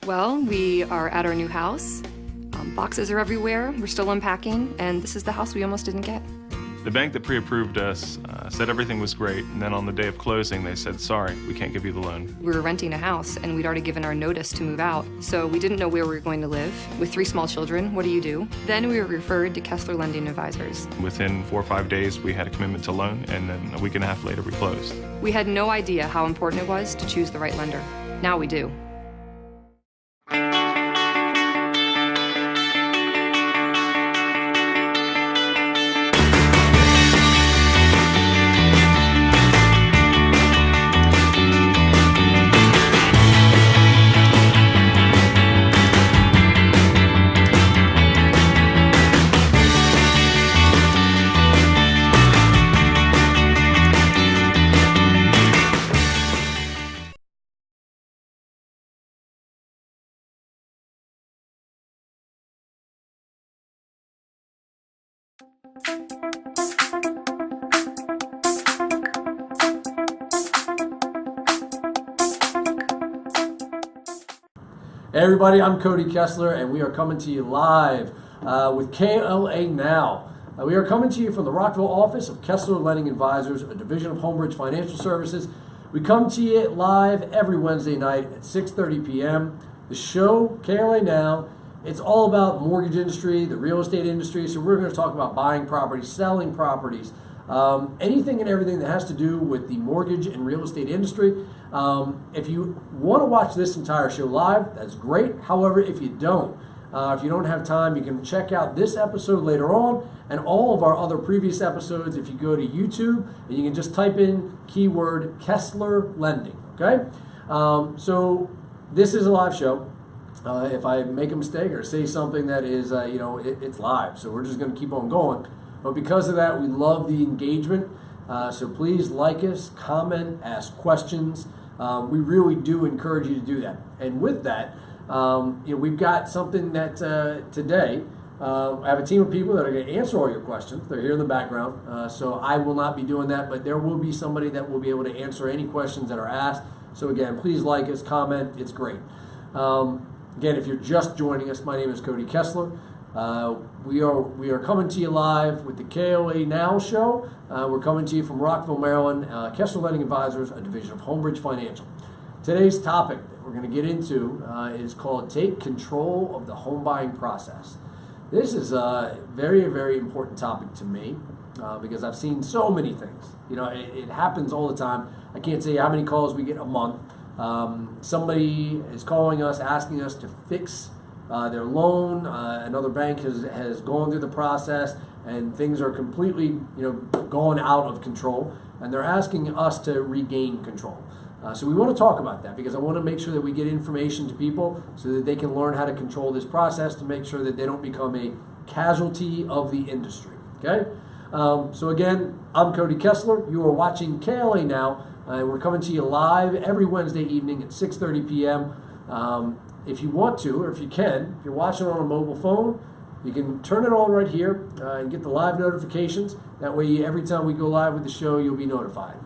Well, we are at our new house. Boxes are everywhere. We're still unpacking, and this is the house we almost didn't get. The bank that pre-approved us said everything was great, and then on the day of closing they said, sorry, we can't give you the loan. We were renting a house, and we'd already given our notice to move out, so we didn't know where we were going to live. With 3 small children, what do you do? Then we were referred to KLA Lending Advisors. Within 4 or 5 days we had a commitment to loan, and then a week and a half later we closed. We had no idea how important it was to choose the right lender. Now we do. Hey everybody, I'm Cody Kessler, and we are coming to you live with KLA Now. We are coming to you from the Rockville office of KLA Lending Advisors, a division of Homebridge Financial Services. We come to you live every Wednesday night at 6:30 p.m. The show, KLA Now, it's all about mortgage industry, the real estate industry, so we're going to talk about buying properties, selling properties, anything and everything that has to do with the mortgage and real estate industry. If you want to watch this entire show live, that's great. However, if you don't have time, you can check out this episode later on and all of our other previous episodes if you go to YouTube and you can just type in keyword Kessler Lending, okay? So this is a live show. If I make a mistake or say something that is, it's live, so we're just going to keep on going. But because of that, we love the engagement. So please like us, comment, ask questions. We really do encourage you to do that. And with that, we've got something that today, I have a team of people that are going to answer all your questions. They're here in the background. So I will not be doing that, but there will be somebody that will be able to answer any questions that are asked. So again, please like us, comment. It's great. Again, if you're just joining us, my name is Cody Kessler. We are coming to you live with the KLA Now show. We're coming to you from Rockville, Maryland. KLA Lending Advisors, a division of Homebridge Financial. Today's topic that we're going to get into is called Take Control of the Home Buying Process. This is a very, very important topic to me because I've seen so many things. It happens all the time. I can't say how many calls we get a month. Somebody is calling us, asking us to fix their loan. Another bank has gone through the process and things are completely going out of control, and they're asking us to regain control. So we want to talk about that because I want to make sure that we get information to people so that they can learn how to control this process to make sure that they don't become a casualty of the industry. Okay? So again, I'm Cody Kessler. You are watching KLA Now. We're coming to you live every Wednesday evening at 6:30 p.m. If you want to, or if you can, if you're watching on a mobile phone, you can turn it on right here and get the live notifications. That way, every time we go live with the show, you'll be notified.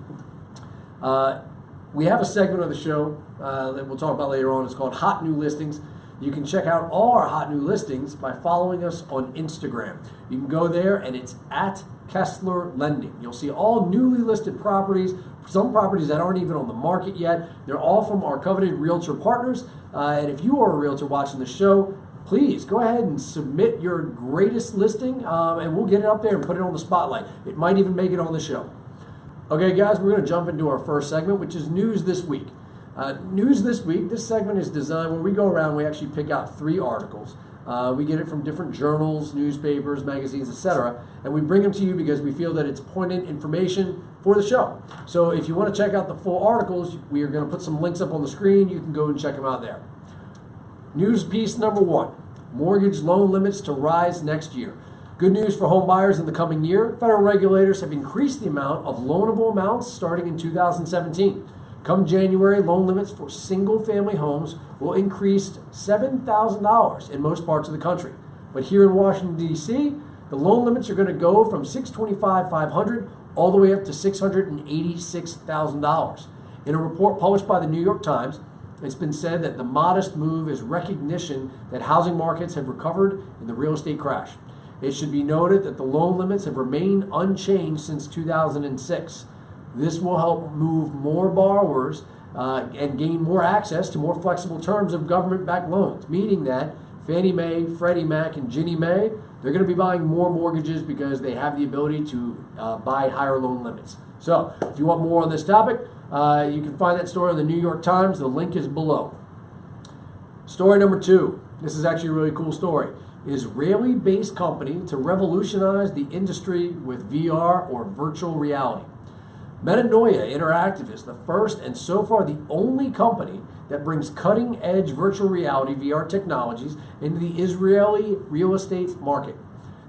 We have a segment of the show that we'll talk about later on. It's called Hot New Listings. You can check out all our hot new listings by following us on Instagram. You can go there and it's at Kessler Lending. You'll see all newly listed properties, some properties that aren't even on the market yet. They're all from our coveted realtor partners. And if you are a realtor watching the show, please go ahead and submit your greatest listing and we'll get it up there and put it on the spotlight. It might even make it on the show. Okay, guys, we're going to jump into our first segment, which is News This Week. News This Week, this segment is designed where we go around, we actually pick out 3 articles. We get it from different journals, newspapers, magazines, etc. And we bring them to you because we feel that it's poignant information for the show. So if you want to check out the full articles, we are going to put some links up on the screen. You can go and check them out there. News piece number 1, mortgage loan limits to rise next year. Good news for home buyers in the coming year. Federal regulators have increased the amount of loanable amounts starting in 2017. Come January, loan limits for single-family homes will increase $7,000 in most parts of the country. But here in Washington, D.C., the loan limits are going to go from $625,500 all the way up to $686,000. In a report published by the New York Times, it's been said that the modest move is recognition that housing markets have recovered in the real estate crash. It should be noted that the loan limits have remained unchanged since 2006. This will help move more borrowers and gain more access to more flexible terms of government-backed loans, meaning that Fannie Mae, Freddie Mac, and Ginnie Mae, they're going to be buying more mortgages because they have the ability to buy higher loan limits. So if you want more on this topic, you can find that story in the New York Times. The link is below. Story number 2. This is actually a really cool story. Israeli-based company to revolutionize the industry with VR or virtual reality. Metanoia Interactive is the first and so far the only company that brings cutting-edge virtual reality VR technologies into the Israeli real estate market.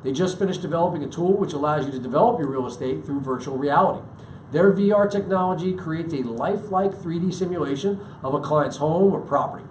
They just finished developing a tool which allows you to develop your real estate through virtual reality. Their VR technology creates a lifelike 3D simulation of a client's home or property.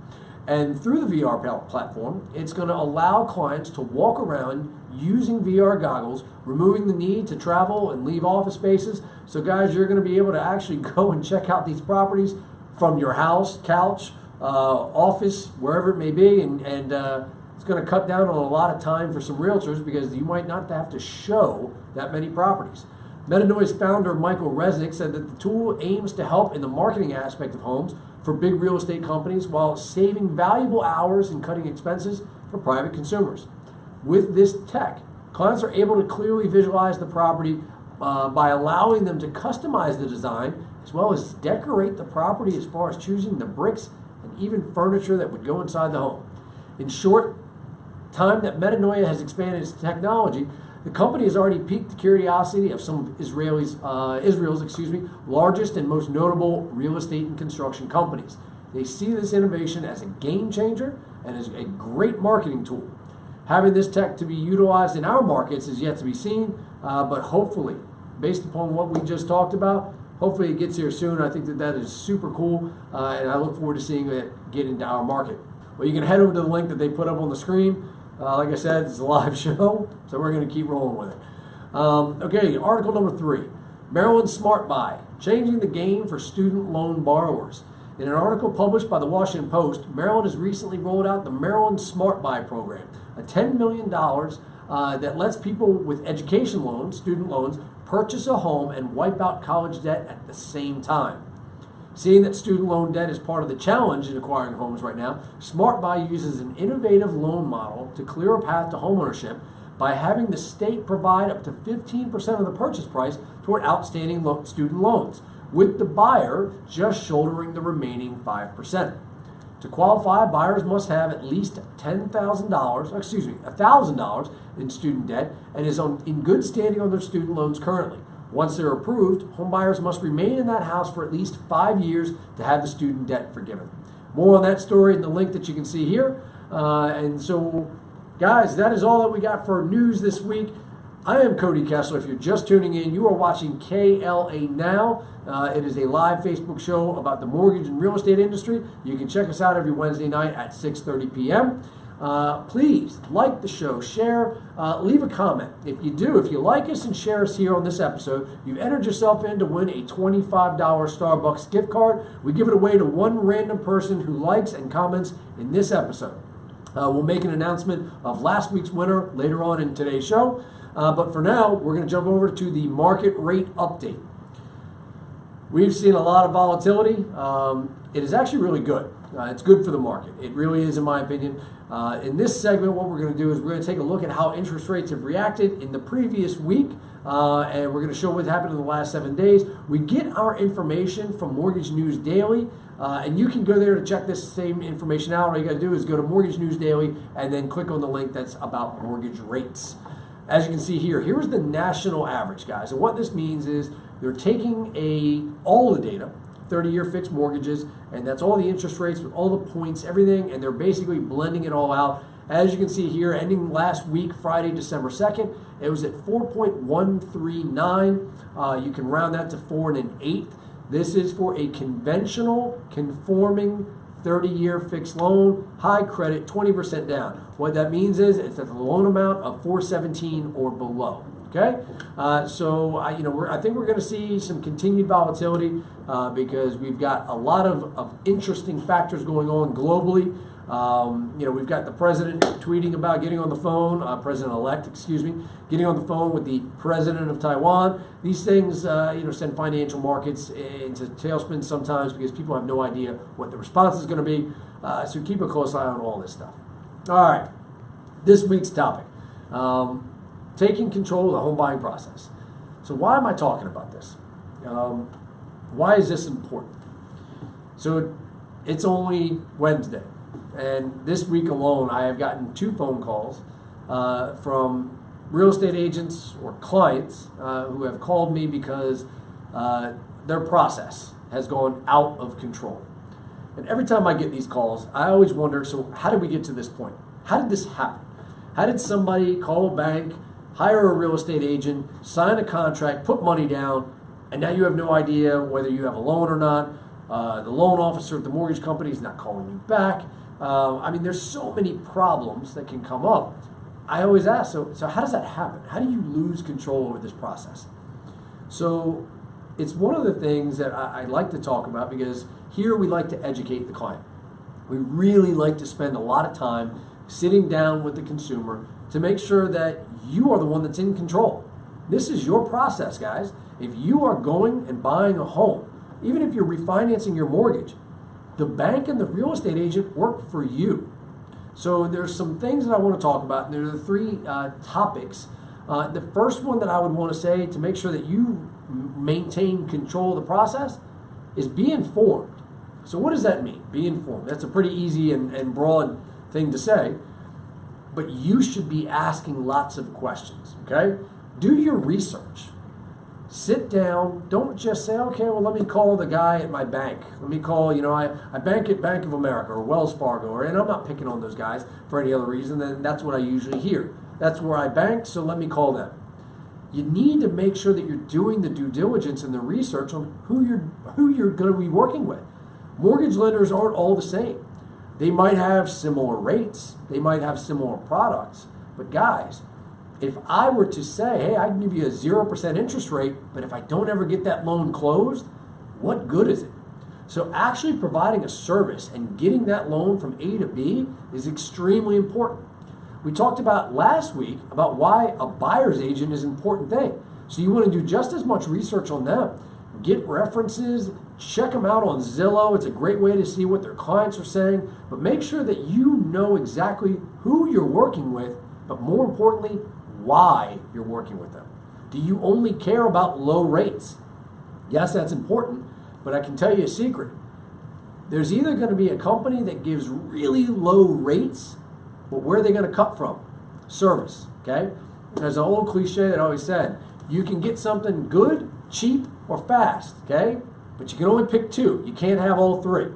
And through the VR platform, it's going to allow clients to walk around using VR goggles, removing the need to travel and leave office spaces. So guys, you're going to be able to actually go and check out these properties from your house, couch, office, wherever it may be. And it's going to cut down on a lot of time for some realtors because you might not have to show that many properties. Metanoia's founder, Michael Resnick, said that the tool aims to help in the marketing aspect of homes for big real estate companies while saving valuable hours and cutting expenses for private consumers. With this tech, clients are able to clearly visualize the property by allowing them to customize the design as well as decorate the property as far as choosing the bricks and even furniture that would go inside the home. In short time that Metanoia has expanded its technology, the company has already piqued the curiosity of some of Israel's largest and most notable real estate and construction companies. They see this innovation as a game changer and as a great marketing tool. Having this tech to be utilized in our markets is yet to be seen, but hopefully, based upon what we just talked about, hopefully it gets here soon. I think that is super cool, and I look forward to seeing it get into our market. Well, you can head over to the link that they put up on the screen. Like I said, it's a live show, so we're going to keep rolling with it. Okay, article number 3. Maryland Smartbuy, changing the game for student loan borrowers. In an article published by the Washington Post, Maryland has recently rolled out the Maryland Smartbuy program, a $10 million that lets people with education loans, student loans, purchase a home and wipe out college debt at the same time. Seeing that student loan debt is part of the challenge in acquiring homes right now, SmartBuy uses an innovative loan model to clear a path to homeownership by having the state provide up to 15% of the purchase price toward outstanding student loans, with the buyer just shouldering the remaining 5%. To qualify, buyers must have at least $1,000 in student debt and is in good standing on their student loans currently. Once they're approved, homebuyers must remain in that house for at least 5 years to have the student debt forgiven. More on that story in the link that you can see here. And so, guys, that is all that we got for news this week. I am Cody Kessler. If you're just tuning in, you are watching KLA Now. It is a live Facebook show about the mortgage and real estate industry. You can check us out every Wednesday night at 6:30 p.m. Please like the show, share, leave a comment. If you like us and share us here on this episode, you've entered yourself in to win a $25 Starbucks gift card. We give it away to one random person who likes and comments in this episode. We'll make an announcement of last week's winner later on in today's show. But for now, we're going to jump over to the market rate update. We've seen a lot of volatility. It is actually really good. It's good for the market. It really is, in my opinion. In this segment, what we're going to do is we're going to take a look at how interest rates have reacted in the previous week, and we're going to show what happened in the last 7 days. We get our information from Mortgage News Daily, and you can go there to check this same information out. All you got to do is go to Mortgage News Daily and then click on the link that's about mortgage rates. As you can see here, here's the national average, guys. And what this means is they're taking all the data, 30-year fixed mortgages, and that's all the interest rates with all the points, everything, and they're basically blending it all out. As you can see here, ending last week, Friday, December 2nd, it was at 4.139. You can round that to 4 1/8. This is for a conventional conforming 30-year fixed loan, high credit, 20% down. What that means is it's at the loan amount of 417 or below. Okay, I think we're going to see some continued volatility because we've got a lot of interesting factors going on globally. We've got the president tweeting about getting on the phone, president-elect, excuse me, getting on the phone with the president of Taiwan. These things, send financial markets into tailspin sometimes because people have no idea what the response is going to be. So keep a close eye on all this stuff. All right, this week's topic, taking control of the home buying process. So why am I talking about this? Why is this important? So it's only Wednesday. And this week alone, I have gotten 2 phone calls from real estate agents or clients who have called me because their process has gone out of control. And every time I get these calls, I always wonder, so how did we get to this point? How did this happen? How did somebody call a bank, hire a real estate agent, sign a contract, put money down, and now you have no idea whether you have a loan or not? The loan officer at the mortgage company is not calling you back. There's so many problems that can come up. I always ask, so how does that happen? How do you lose control over this process? So it's one of the things that I like to talk about because here we like to educate the client. We really like to spend a lot of time sitting down with the consumer to make sure that you are the one that's in control. This is your process, guys. If you are going and buying a home, even if you're refinancing your mortgage, the bank and the real estate agent work for you. So there's some things that I want to talk about, and there are 3 topics. The first one that I would want to say to make sure that you maintain control of the process is be informed. So what does that mean? Be informed. That's a pretty easy and broad thing to say, but you should be asking lots of questions, okay? Do your research. Sit down. Don't just say, okay, well, let me call the guy at my bank. Let me call, I bank at Bank of America or Wells Fargo, and I'm not picking on those guys for any other reason than that's what I usually hear. That's where I bank, so let me call them. You need to make sure that you're doing the due diligence and the research on who you're going to be working with. Mortgage lenders aren't all the same. They might have similar rates. They might have similar products. But guys, if I were to say, hey, I can give you a 0% interest rate, but if I don't ever get that loan closed, what good is it? So actually providing a service and getting that loan from A to B is extremely important. We talked about last week about why a buyer's agent is an important thing. So you want to do just as much research on them. Get references, check them out on Zillow. It's a great way to see what their clients are saying, but make sure that you know exactly who you're working with, but more importantly, why you're working with them. Do you only care about low rates? Yes, that's important, but I can tell you a secret. There's either going to be a company that gives really low rates, but where are they going to cut from? Service, okay? There's an old cliche that I always said, you can get something good, cheap, or fast, okay? But you can only pick 2. You can't have all 3.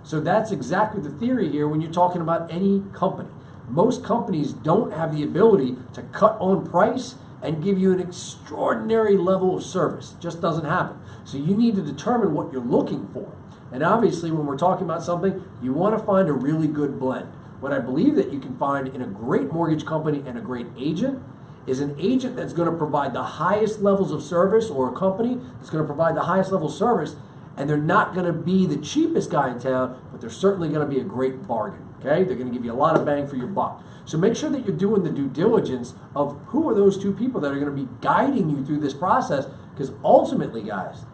So that's exactly the theory here when you're talking about any company. Most companies don't have the ability to cut on price and give you an extraordinary level of service. It just doesn't happen. So you need to determine what you're looking for. And obviously when we're talking about something, you want to find a really good blend. What I believe that you can find in a great mortgage company and a great agent is an agent that's going to provide the highest levels of service, or a company that's going to provide the highest level of service, and they're not going to be the cheapest guy in town, but they're certainly going to be a great bargain. Okay, they're going to give you a lot of bang for your buck. So make sure that you're doing the due diligence of who are those 2 people that are going to be guiding you through this process, because ultimately, guys,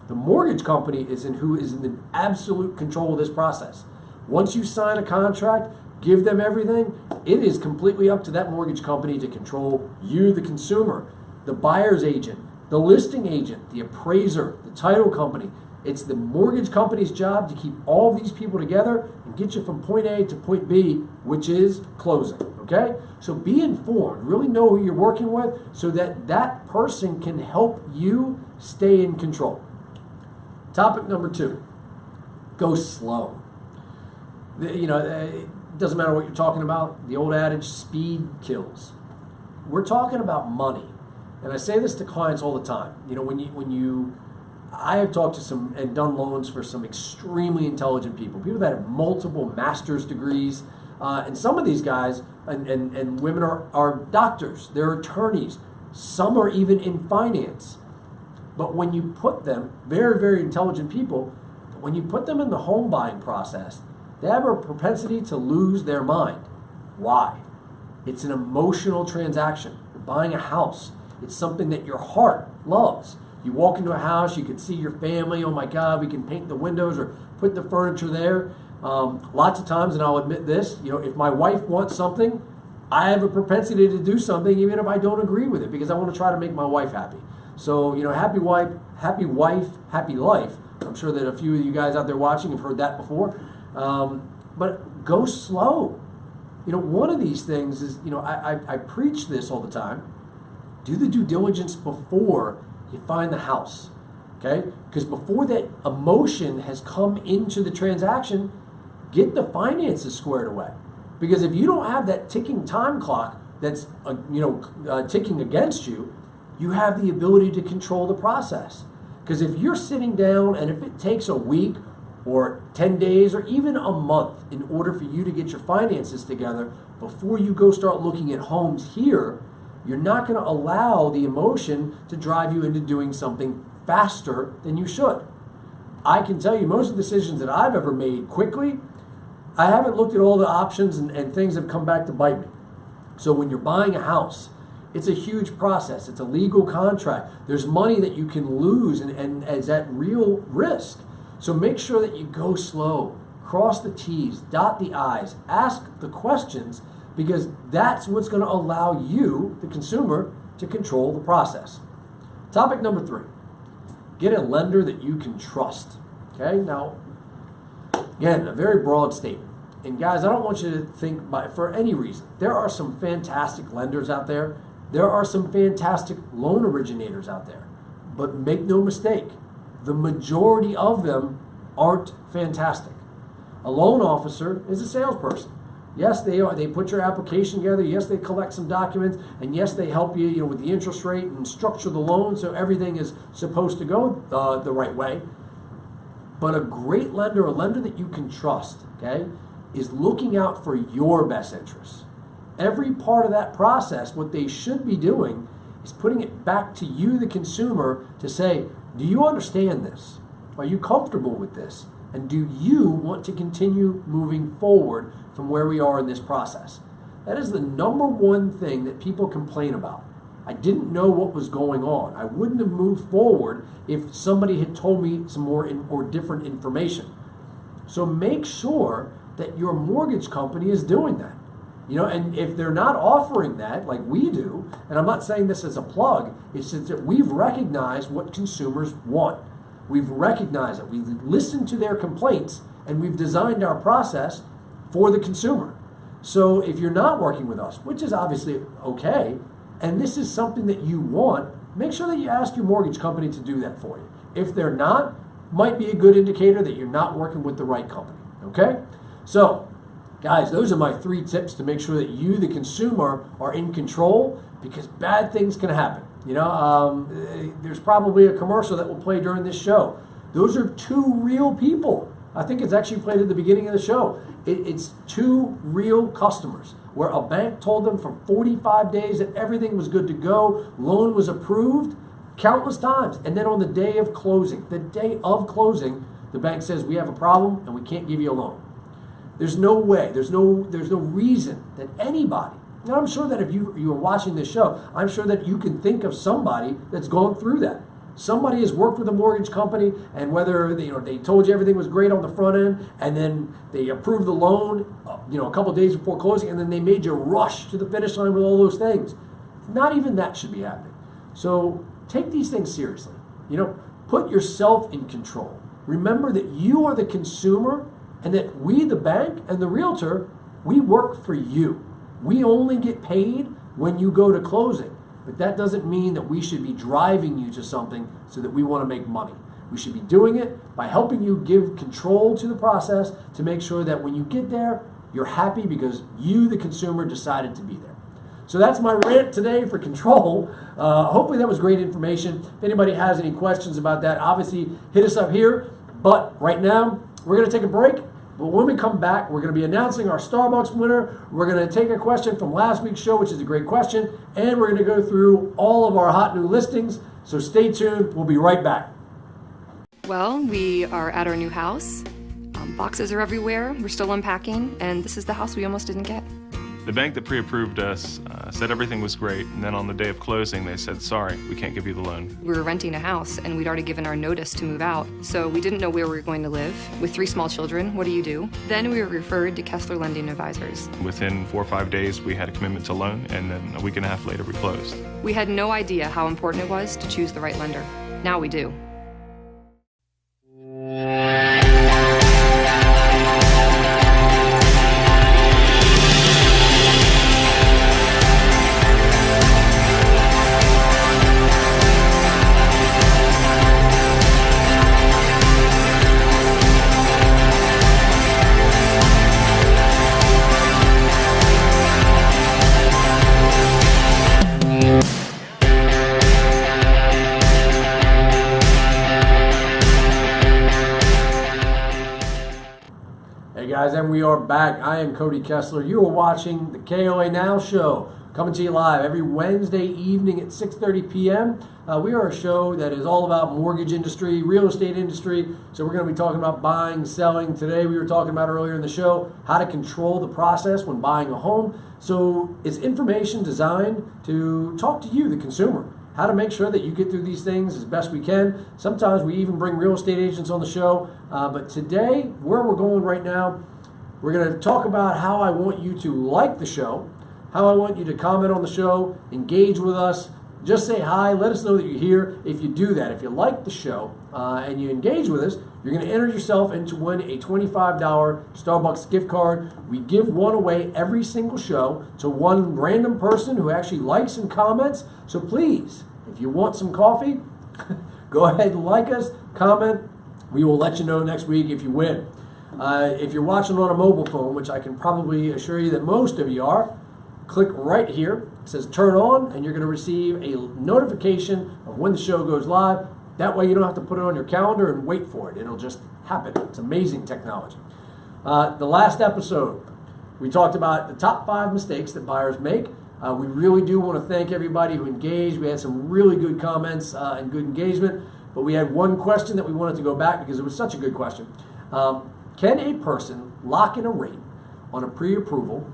the mortgage company is who is in the absolute control of this process. Once you sign a contract, give them everything, it is completely up to that mortgage company to control you, the consumer, the buyer's agent, the listing agent, the appraiser, the title company. It's the mortgage company's job to keep all these people together and get you from point A to point B, which is closing, okay? So be informed, really know who you're working with so that that person can help you stay in control. Topic number 2, go slow. it doesn't matter what you're talking about. The old adage, speed kills. We're talking about money. And I say this to clients all the time. You know, I have talked to some and done loans for some extremely intelligent people that have multiple master's degrees. And some of these guys and women are doctors, they're attorneys. Some are even in finance. But when you put them, very, very intelligent people, when you put them in the home buying process, they have a propensity to lose their mind. Why? It's an emotional transaction. You're buying a house. It's something that your heart loves. You walk into a house, you can see your family. Oh my God, we can paint the windows or put the furniture there. Lots of times, and I'll admit this, you know, if my wife wants something, I have a propensity to do something even if I don't agree with it because I want to try to make my wife happy. So, you know, happy wife, happy life. I'm sure that a few of you guys out there watching have heard that before. But go slow. You know, one of these things is, you know, I preach this all the time. Do the due diligence before you find the house, okay? Because before that emotion has come into the transaction, get the finances squared away. Because if you don't have that ticking time clock that's, ticking against you, you have the ability to control the process. Because if you're sitting down and if it takes a week or 10 days or even a month in order for you to get your finances together before you go start looking at homes here, you're not going to allow the emotion to drive you into doing something faster than you should. I can tell you most of the decisions that I've ever made quickly, I haven't looked at all the options and things have come back to bite me. So when you're buying a house, it's a huge process. It's a legal contract. There's money that you can lose and is at real risk. So make sure that you go slow, cross the T's, dot the I's, ask the questions, because that's what's going to allow you, the consumer, to control the process. Topic number 3, get a lender that you can trust. Okay, now, again, a very broad statement. And guys, I don't want you to think for any reason. There are some fantastic lenders out there. There are some fantastic loan originators out there. But make no mistake, the majority of them aren't fantastic. A loan officer is a salesperson. Yes, they put your application together. Yes, they collect some documents, and yes, they help you, with the interest rate and structure the loan so everything is supposed to go the right way. But a great lender, a lender that you can trust, okay, is looking out for your best interests. Every part of that process, what they should be doing is putting it back to you, the consumer, to say, do you understand this? Are you comfortable with this? And do you want to continue moving forward from where we are in this process? That is the number one thing that people complain about. I didn't know what was going on. I wouldn't have moved forward if somebody had told me some more or different information. So make sure that your mortgage company is doing that. And if they're not offering that like we do, and I'm not saying this as a plug, it's just that we've recognized what consumers want. We've recognized it. We've listened to their complaints, and we've designed our process for the consumer. So if you're not working with us, which is obviously okay, and this is something that you want, make sure that you ask your mortgage company to do that for you. If they're not, might be a good indicator that you're not working with the right company, okay? So, guys, those are my 3 tips to make sure that you, the consumer, are in control, because bad things can happen. There's probably a commercial that will play during this show. Those are 2 real people. I think it's actually played at the beginning of the show. It's 2 real customers where a bank told them for 45 days that everything was good to go, loan was approved countless times, and then on the day of closing, the bank says we have a problem and we can't give you a loan. There's no way, there's no reason that anybody, and I'm sure that if you are watching this show, I'm sure that you can think of somebody that's gone through that. Somebody has worked with a mortgage company, and whether they told you everything was great on the front end, and then they approved the loan, a couple days before closing, and then they made you rush to the finish line with all those things. Not even that should be happening. So take these things seriously. Put yourself in control. Remember that you are the consumer, and that we, the bank and the realtor, we work for you. We only get paid when you go to closing. But that doesn't mean that we should be driving you to something so that we want to make money. We should be doing it by helping you give control to the process to make sure that when you get there, You're happy because you, the consumer, decided to be there. So that's my rant today for control. Hopefully that was great information. If anybody has any questions about that, obviously hit us up here. But right now, we're going to take a break. But when we come back, we're going to be announcing our Starbucks winner. We're going to take a question from last week's show, which is a great question. And we're going to go through all of our hot new listings. So stay tuned. We'll be right back. Well, we are at our new house. Boxes are everywhere. We're still unpacking. And this is the house we almost didn't get. The bank that pre-approved us said everything was great, and then on the day of closing, they said, sorry, we can't give you the loan. We were renting a house, and we'd already given our notice to move out, so we didn't know where we were going to live. With 3 small children, what do you do? Then we were referred to KLA Lending Advisors. Within 4 or 5 days, we had a commitment to loan, and then a week and a half later, we closed. We had no idea how important it was to choose the right lender. Now we do. Hey guys, and we are back. I am Cody Kessler. You are watching the KLA Now show, coming to you live every Wednesday evening at 6:30 p.m. We are a show that is all about mortgage industry, real estate industry. So we're going to be talking about buying, selling. Today we were talking about earlier in the show how to control the process when buying a home. So it's information designed to talk to you, the consumer, how to make sure that you get through these things as best we can. Sometimes we even bring real estate agents on the show. But today, where we're going right now, we're going to talk about how I want you to like the show, how I want you to comment on the show, engage with us, just say hi, let us know that you're here. If you do that, if you like the show and you engage with us, you're going to enter yourself in to win a $25 Starbucks gift card. We give one away every single show to one random person who actually likes and comments. So please, if you want some coffee, go ahead and like us, comment. We will let you know next week if you win. If you're watching on a mobile phone, which I can probably assure you that most of you are, click right here. It says turn on, and you're going to receive a notification of when the show goes live. That way you don't have to put it on your calendar and wait for it. It'll just happen. It's amazing technology. The last episode, we talked about the top 5 mistakes that buyers make. We really do want to thank everybody who engaged. We had some really good comments and good engagement, but we had one question that we wanted to go back because it was such a good question. Can a person lock in a rate on a pre-approval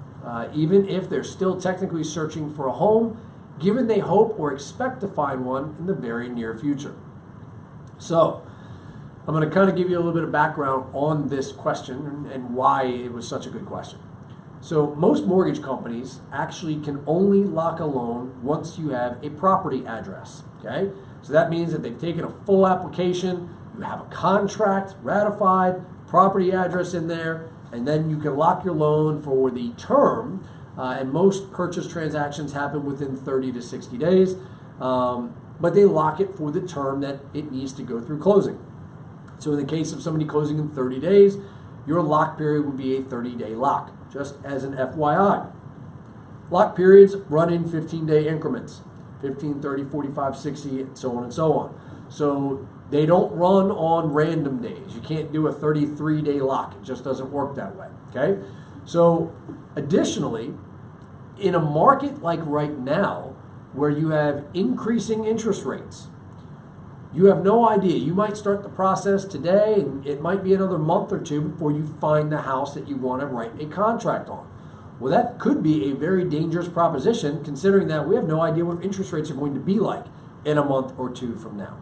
even if they're still technically searching for a home, given they hope or expect to find one in the very near future? So I'm going to kind of give you a little bit of background on this question and why it was such a good question. So most mortgage companies actually can only lock a loan once you have a property address, okay? So that means that they've taken a full application, you have a contract ratified, property address in there, and then you can lock your loan for the term, and most purchase transactions happen within 30 to 60 days, but they lock it for the term that it needs to go through closing. So in the case of somebody closing in 30 days, your lock period would be a 30-day lock, just as an FYI. Lock periods run in 15-day increments, 15, 30, 45, 60, and so on and so on. So they don't run on random days. You can't do a 33-day lock. It just doesn't work that way, okay? So additionally, in a market like right now, where you have increasing interest rates, you have no idea. You might start the process today, and it might be another month or two before you find the house that you want to write a contract on. Well, that could be a very dangerous proposition, considering that we have no idea what interest rates are going to be like in a month or two from now.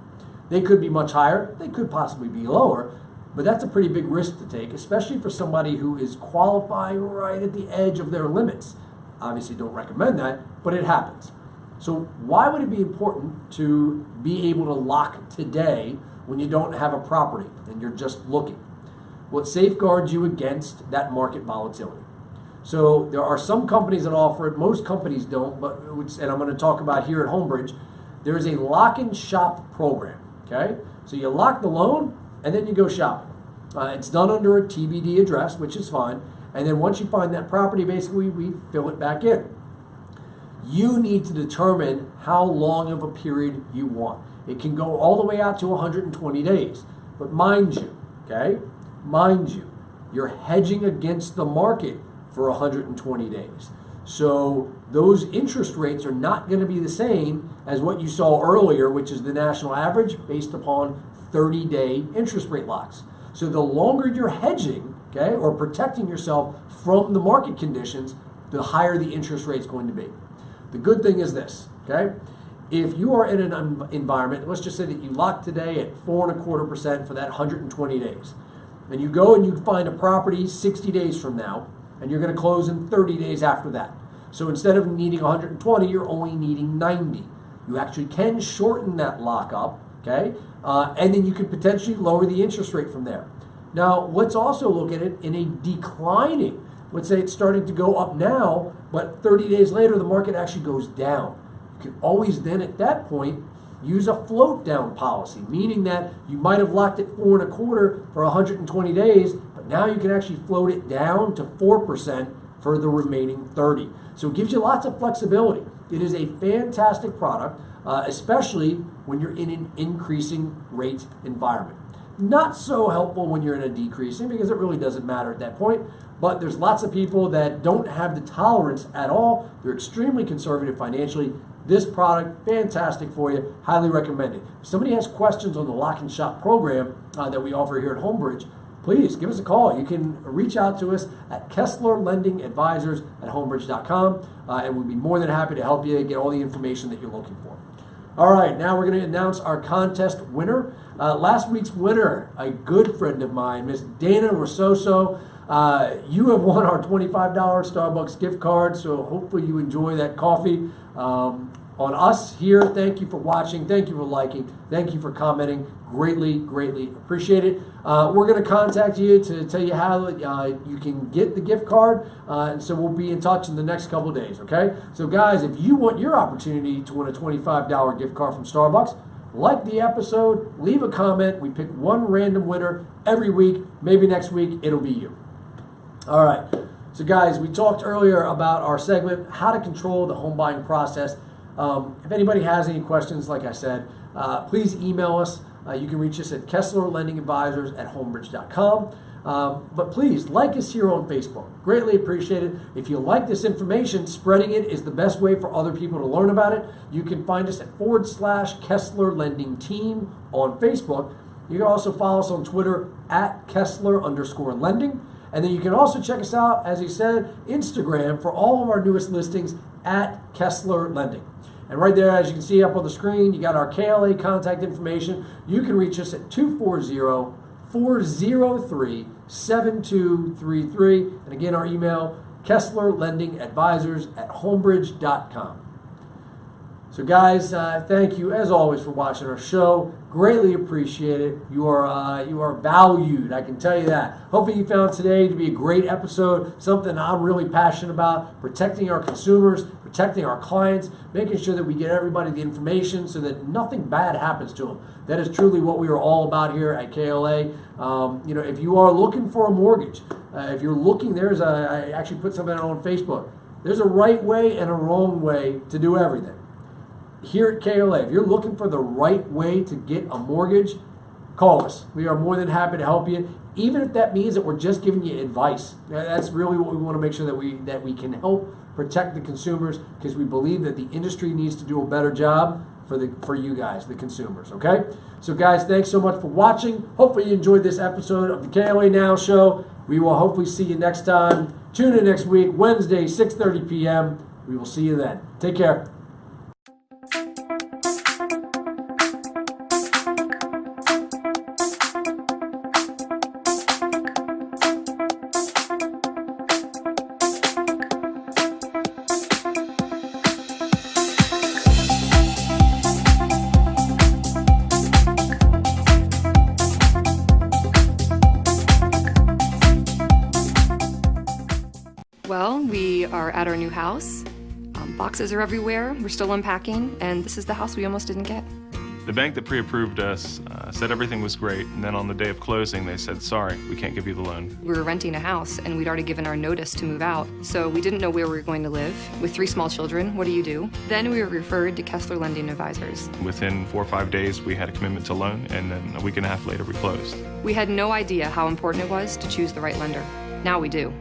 They could be much higher, they could possibly be lower, but that's a pretty big risk to take, especially for somebody who is qualifying right at the edge of their limits. Obviously don't recommend that, but it happens. So why would it be important to be able to lock today when you don't have a property and you're just looking? Well, it safeguards you against that market volatility. So there are some companies that offer it, most companies don't, but and I'm going to talk about here at Homebridge, there is a lock and shop program, okay? So you lock the loan and then you go shopping. It's done under a TBD address, which is fine, And then once you find that property, basically we fill it back in. You need to determine how long of a period you want. It can go all the way out to 120 days. But mind you, okay, you're hedging against the market for 120 days. So those interest rates are not going to be the same as what you saw earlier, which is the national average based upon 30-day interest rate locks. So the longer you're hedging, okay, or protecting yourself from the market conditions, the higher the interest rate is going to be. The good thing is this, okay? If you are in an environment, let's just say that you lock today at 4.25% for that 120 days, and you go and you find a property 60 days from now, and you're going to close in 30 days after that. So instead of needing 120, you're only needing 90. You actually can shorten that lockup, okay? And then you could potentially lower the interest rate from there. Now, let's also look at it in a declining. Let's say it's starting to go up now, but 30 days later, the market actually goes down. You can always then at that point use a float down policy, meaning that you might have locked it 4.25 for 120 days, but now you can actually float it down to 4% for the remaining 30. So it gives you lots of flexibility. It is a fantastic product, especially when you're in an increasing rate environment. Not so helpful when you're in a decreasing, because it really doesn't matter at that point. But there's lots of people that don't have the tolerance at all. They're extremely conservative financially. This product, fantastic for you. Highly recommended. If somebody has questions on the Lock and Shop program that we offer here at Homebridge, please give us a call. You can reach out to us at Kessler Lending Advisors at homebridge.com, and we'd be more than happy to help you get all the information that you're looking for. All right, now we're going to announce our contest winner. Last week's winner, a good friend of mine, Miss Dana Rososo. You have won our $25 Starbucks gift card, so hopefully you enjoy that coffee. On us here, thank you for watching, thank you for liking, thank you for commenting. Greatly, greatly appreciate it. We're going to contact you to tell you how you can get the gift card, and so we'll be in touch in the next couple of days, okay? So guys, if you want your opportunity to win a $25 gift card from Starbucks, like the episode, leave a comment. We pick one random winner every week. Maybe next week it'll be you. All right. So guys, we talked earlier about our segment, how to control the home buying process. If anybody has any questions, like I said, please email us. You can reach us at KesslerLendingAdvisors@homebridge.com. But please, like us here on Facebook. Greatly appreciate it. If you like this information, spreading it is the best way for other people to learn about it. You can find us at /Kessler Lending Team on Facebook. You can also follow us on Twitter at Kessler_lending. And then you can also check us out, as he said, Instagram for all of our newest listings at Kessler Lending. And right there, as you can see up on the screen, you got our KLA contact information. You can reach us at 240-403-7233. And again, our email, KesslerLendingAdvisors@homebridge.com. So guys, thank you as always for watching our show. Greatly appreciate it. You are valued, I can tell you that. Hopefully you found today to be a great episode, something I'm really passionate about, protecting our consumers, protecting our clients, making sure that we get everybody the information so that nothing bad happens to them. That is truly what we are all about here at KLA. If you are looking for a mortgage, if you're looking, I actually put something on Facebook. There's a right way and a wrong way to do everything. Here at KLA, if you're looking for the right way to get a mortgage, call us. We are more than happy to help you, even if that means that we're just giving you advice. That's really what we want to make sure that we can help protect the consumers, because we believe that the industry needs to do a better job for you guys, the consumers, okay? So guys, thanks so much for watching. Hopefully you enjoyed this episode of the KLA Now Show. We will hopefully see you next time. Tune in next week, Wednesday, 6:30 p.m. We will see you then. Take care. Well, we are at our new house. Boxes are everywhere. We're still unpacking, and this is the house we almost didn't get. The bank that pre-approved us said everything was great, and then on the day of closing, they said, sorry, we can't give you the loan. We were renting a house, and we'd already given our notice to move out, so we didn't know where we were going to live. With 3 small children, what do you do? Then we were referred to Kessler Lending Advisors. Within 4 or 5 days, we had a commitment to loan, and then a week and a half later, we closed. We had no idea how important it was to choose the right lender. Now we do.